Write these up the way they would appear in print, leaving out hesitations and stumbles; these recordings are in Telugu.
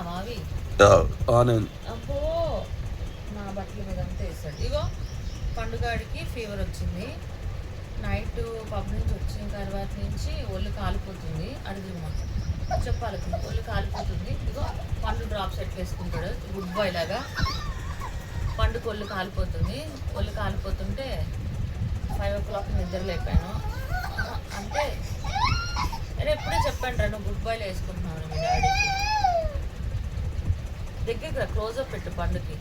వేసుకున్నావా అవి? అబ్బో నా బట్టల మీద అంతా వేసాడు. ఇగో పండుగాడికి ఫీవర్ వచ్చింది. నైట్ పబ్ నుంచి వచ్చిన తర్వాత నుంచి ఒళ్ళు కాలిపోతుంది. అడిగిమ్మా చెప్పాలి, ఒళ్ళు కాలిపోతుంది. ఇగో పండు డ్రాప్స్ ఎట్లా వేసుకుంటాడు గుడ్ బాయ్ లాగా. పండుగ ఒళ్ళు కాలిపోతుంది. ఒళ్ళు కాలిపోతుంటే 5 o'clock నిద్రలేపాను. అంటే నేను ఎప్పుడే చెప్పాను రా నువ్వు గుడ్ బాయ్లో వేసుకుంటున్నాను మీ డాడీకి. దగ్గర క్లోజ్అప్ పెట్టు పండుకి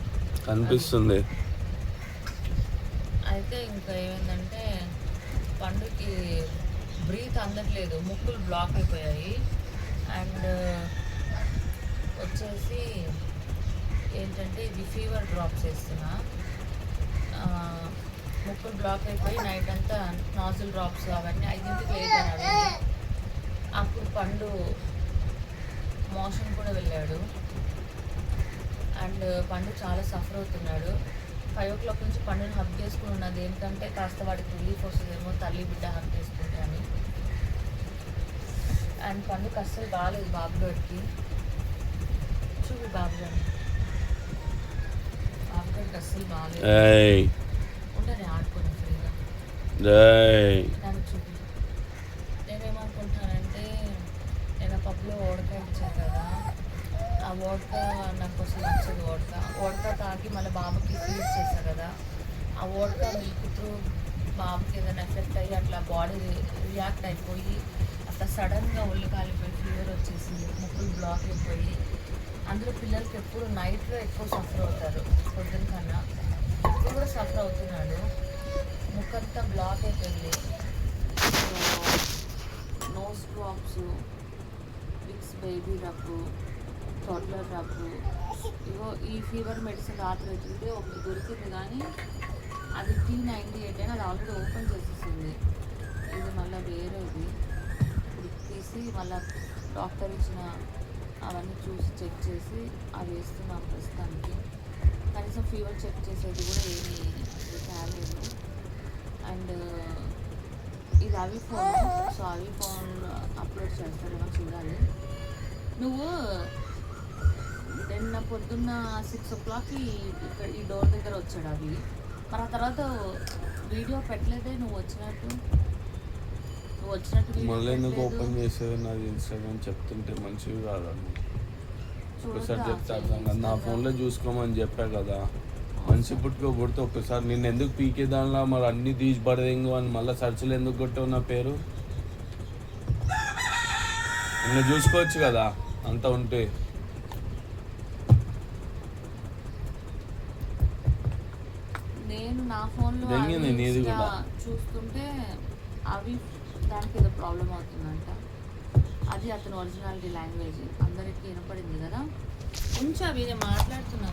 కనిపిస్తుంది. అయితే ఇంకా ఏమైందంటే పండుకి బ్రీత్ అందట్లేదు, ముక్కులు బ్లాక్ అయిపోయాయి. అండ్ వచ్చేసి ఏంటంటే ఇది ఫీవర్ డ్రాప్స్ వేస్తున్నా. ముక్కులు బ్లాక్ అయిపోయి నైట్ అంతా నాజిల్ డ్రాప్స్ అవన్నీ 5ంటికి లేదన్నాడు. అప్పుడు పండు మోషన్ కూడా వెళ్ళాడు. అండ్ పండు చాలా సఫర్ అవుతున్నాడు. 5 o'clock నుంచి పండుని హగ్ చేసుకుని ఉన్నది. ఏంటంటే కాస్త వాడికి రిలీఫ్ వస్తుందేమో తల్లి బిడ్డ హగ్ చేసుకుంటే అని. అండ్ పండుకి అస్సలు బాగాలేదు బాబుగాడికి. చూడు బాబుగాడిని, బాబుగాడికి అస్సలు బాగాలేదు. ఉండని ఆడుకోండి ఫ్రీగా. నన్ను చూపి. నేనేమనుకుంటానంటే నేను పప్పులో ఓడకాయ ఇచ్చాను కదా, ఆ ఓడక నాకు అసలు నచ్చదు. ఓడక తాగి మళ్ళీ బాబుకి ఫీడ్ చేశాను కదా, ఆ ఓడక మిల్క్ త్రూ బాబుకి ఏదైనా ఎఫెక్ట్ అయ్యి అట్లా బాడీ రియాక్ట్ అయిపోయి అట్లా సడన్గా ఒళ్ళు కాలిపోయి ఫీవర్ వచ్చేసి ముక్కులు బ్లాక్ అయిపోయి. అందులో పిల్లలకి ఎప్పుడు నైట్లో ఎక్కువ సఫర్ అవుతారు పొద్దున్న కన్నా. ఇప్పుడు కూడా సఫర్ అవుతున్నాడు. ముక్కంతా బ్లాక్ అయిపోయింది. Nose drops, Vicks baby rub, toddler rub. ఇగో ఈ ఫీవర్ మెడిసిన్ రాత్రి అవుతుంటే ఒకటి దొరికింది కానీ అది T98 అని అది ఆల్రెడీ ఓపెన్ చేసేసింది. ఇది మళ్ళీ వేరేది ఇప్పుడు తీసి మళ్ళీ డాక్టర్ ఇచ్చిన అవన్నీ చూసి చెక్ చేసి అవి వేస్తున్నాం ప్రస్తుతానికి. కనీసం ఫీవర్ చెక్ చేసేది కూడా ఏమీ తేలేదు. అండ్ ఇది అవి ఫోన్, సో అవి ఫోన్ అప్లోడ్ చేస్తాడేమో చూడాలి. నువ్వు నిన్న పొద్దున్న 6 o'clockకి ఇక్కడ ఈ డోర్ దగ్గర వచ్చాడు అవి. మరి ఆ తర్వాత వీడియో పెట్టలేదే నువ్వు వచ్చినట్టు మళ్ళీ ఎందుకు ఓపెన్ చేసేది నాది ఇన్స్టాగ్రామ్ చెప్తుంటే మంచివి కాదండి. ఒకసారి చెప్తే అర్థం కాదు. నా ఫోన్లో చూసుకోమని చెప్పా కదా, మంచి పుట్టుకోబడితే ఒక్కసారి నేను ఎందుకు పీకే దానిలో మరి అన్ని తీసి పడదేంగు అని మళ్ళీ సర్చ్లు ఎందుకు కొట్టావు నా పేరు? నిన్ను చూసుకోవచ్చు కదా అంత ఉంటే. నేను నా ఫోన్లో చూస్తుంటే అవి దానికి ఏదో ప్రాబ్లం అవుతుందంట. అది అతను ఒరిజినాలిటీ లాంగ్వేజ్ అందరికీ వినపడింది కదా. కొంచెం అవి నేను మాట్లాడుతున్నాను.